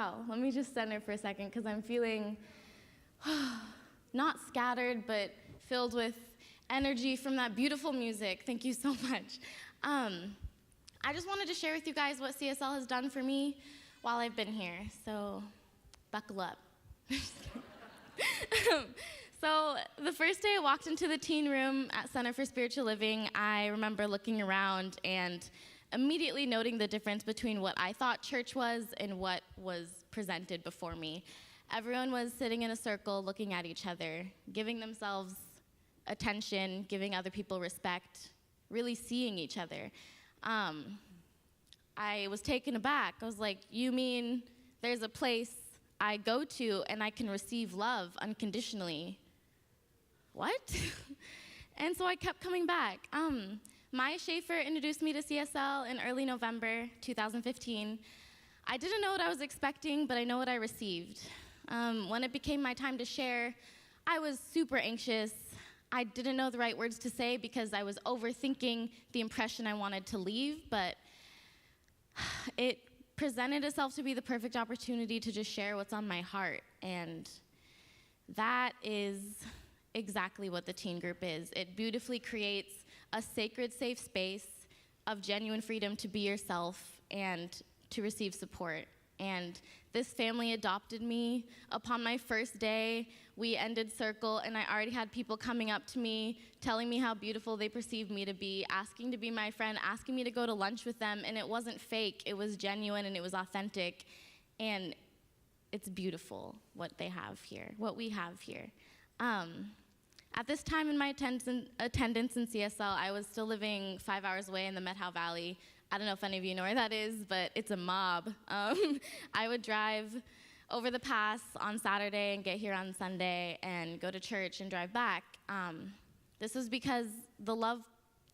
wow, let me just center for a second because I'm feeling not scattered, but filled with energy from that beautiful music. Thank you so much. I just wanted to share with you guys what CSL has done for me while I've been here, so buckle up. So the first day I walked into the teen room at Center for Spiritual Living, I remember looking around and immediately noting the difference between what I thought church was and what was presented before me. Everyone was sitting in a circle looking at each other, giving themselves attention, giving other people respect, really seeing each other. I was taken aback. I was like, you mean there's a place I go to and I can receive love unconditionally? What? And so I kept coming back. Maya Schaefer introduced me to CSL in early November 2015. I didn't know what I was expecting, but I know what I received. When it became my time to share, I was super anxious. I didn't know the right words to say because I was overthinking the impression I wanted to leave, but it presented itself to be the perfect opportunity to just share what's on my heart, and that is exactly what the teen group is. It beautifully creates a sacred, safe space of genuine freedom to be yourself and to receive support. And this family adopted me upon my first day. We ended circle, and I already had people coming up to me, telling me how beautiful they perceived me to be, asking to be my friend, asking me to go to lunch with them, and it wasn't fake. It was genuine, and it was authentic, and it's beautiful what they have here, what we have here. At this time in my attendance in CSL, I was still living 5 hours away in the Methow Valley. I don't know if any of you know where that is, but it's a mob. I would drive over the pass on Saturday and get here on Sunday and go to church and drive back. This was because the love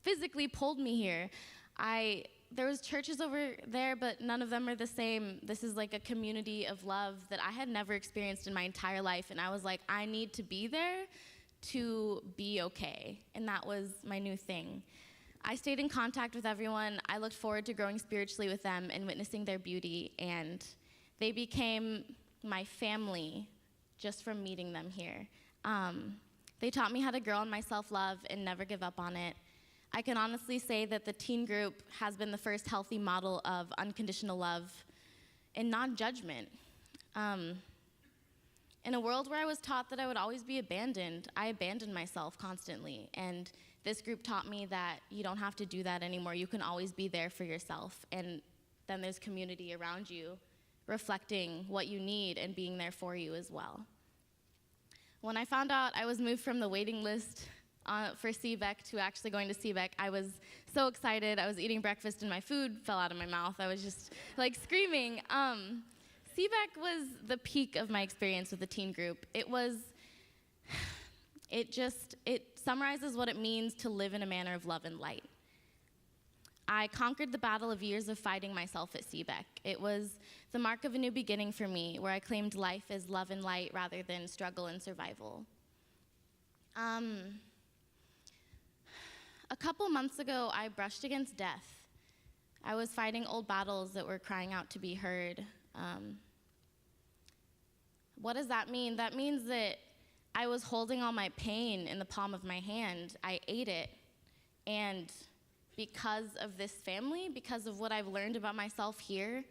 physically pulled me here. There was churches over there, but none of them are the same. This is like a community of love that I had never experienced in my entire life, and I was like, I need to be there to be okay, and that was my new thing. I stayed in contact with everyone. I looked forward to growing spiritually with them and witnessing their beauty, and they became my family just from meeting them here. They taught me how to grow in my self-love and never give up on it. I can honestly say that the teen group has been the first healthy model of unconditional love and non-judgment. In a world where I was taught that I would always be abandoned, I abandoned myself constantly, and this group taught me that you don't have to do that anymore. You can always be there for yourself, and then there's community around you reflecting what you need and being there for you as well. When I found out I was moved from the waiting list for CBEC to actually going to CBEC, I was so excited. I was eating breakfast and my food fell out of my mouth. I was just like screaming. CBEC was the peak of my experience with the teen group. It summarizes what it means to live in a manner of love and light. I conquered the battle of years of fighting myself at CBEC. It was the mark of a new beginning for me, where I claimed life as love and light rather than struggle and survival. A couple months ago, I brushed against death. I was fighting old battles that were crying out to be heard. What does that mean? That means that I was holding all my pain in the palm of my hand. I ate it. And because of this family, because of what I've learned about myself here,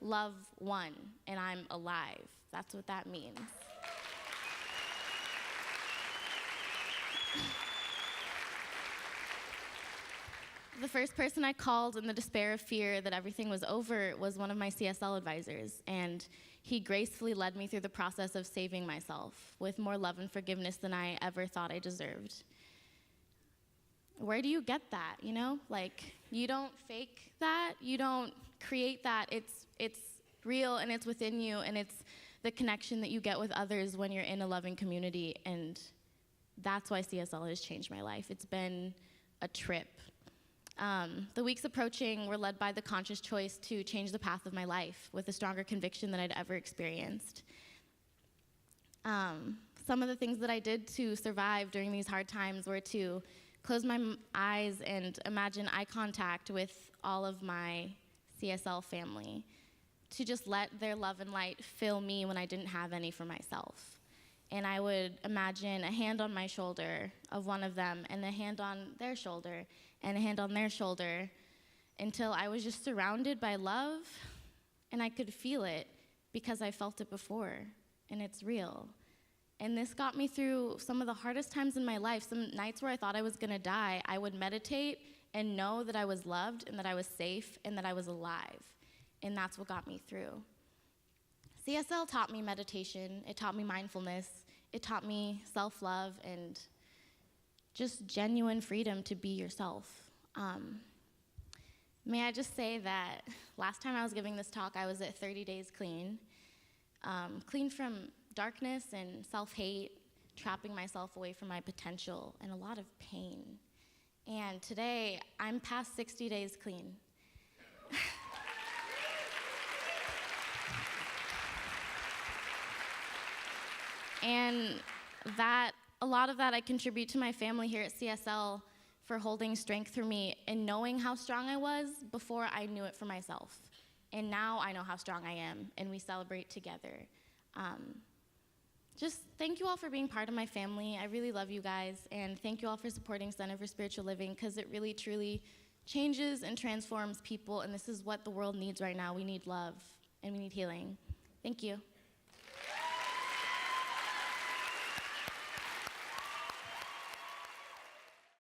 love won, and I'm alive. That's what that means. The first person I called in the despair of fear that everything was over was one of my CSL advisors, and he gracefully led me through the process of saving myself with more love and forgiveness than I ever thought I deserved. Where do you get that, you know? Like, you don't fake that, you don't create that. It's real, and it's within you, and it's the connection that you get with others when you're in a loving community, and that's why CSL has changed my life. It's been a trip. The weeks approaching were led by the conscious choice to change the path of my life with a stronger conviction than I'd ever experienced. Some of the things that I did to survive during these hard times were to close my eyes and imagine eye contact with all of my CSL family, to just let their love and light fill me when I didn't have any for myself. And I would imagine a hand on my shoulder of one of them, and a hand on their shoulder, and a hand on their shoulder, until I was just surrounded by love, and I could feel it because I felt it before, and it's real. And this got me through some of the hardest times in my life. Some nights where I thought I was gonna die, I would meditate and know that I was loved and that I was safe and that I was alive. And that's what got me through. CSL taught me meditation, it taught me mindfulness, it taught me self-love and just genuine freedom to be yourself. May I just say that last time I was giving this talk, I was at 30 days clean. Clean from darkness and self-hate, trapping myself away from my potential, and a lot of pain. And today, I'm past 60 days clean. And a lot of that I contribute to my family here at CSL for holding strength for me and knowing how strong I was before I knew it for myself. And now I know how strong I am, and we celebrate together. Just thank you all for being part of my family. I really love you guys, and thank you all for supporting Center for Spiritual Living, because it really, truly changes and transforms people, and this is what the world needs right now. We need love, and we need healing. Thank you.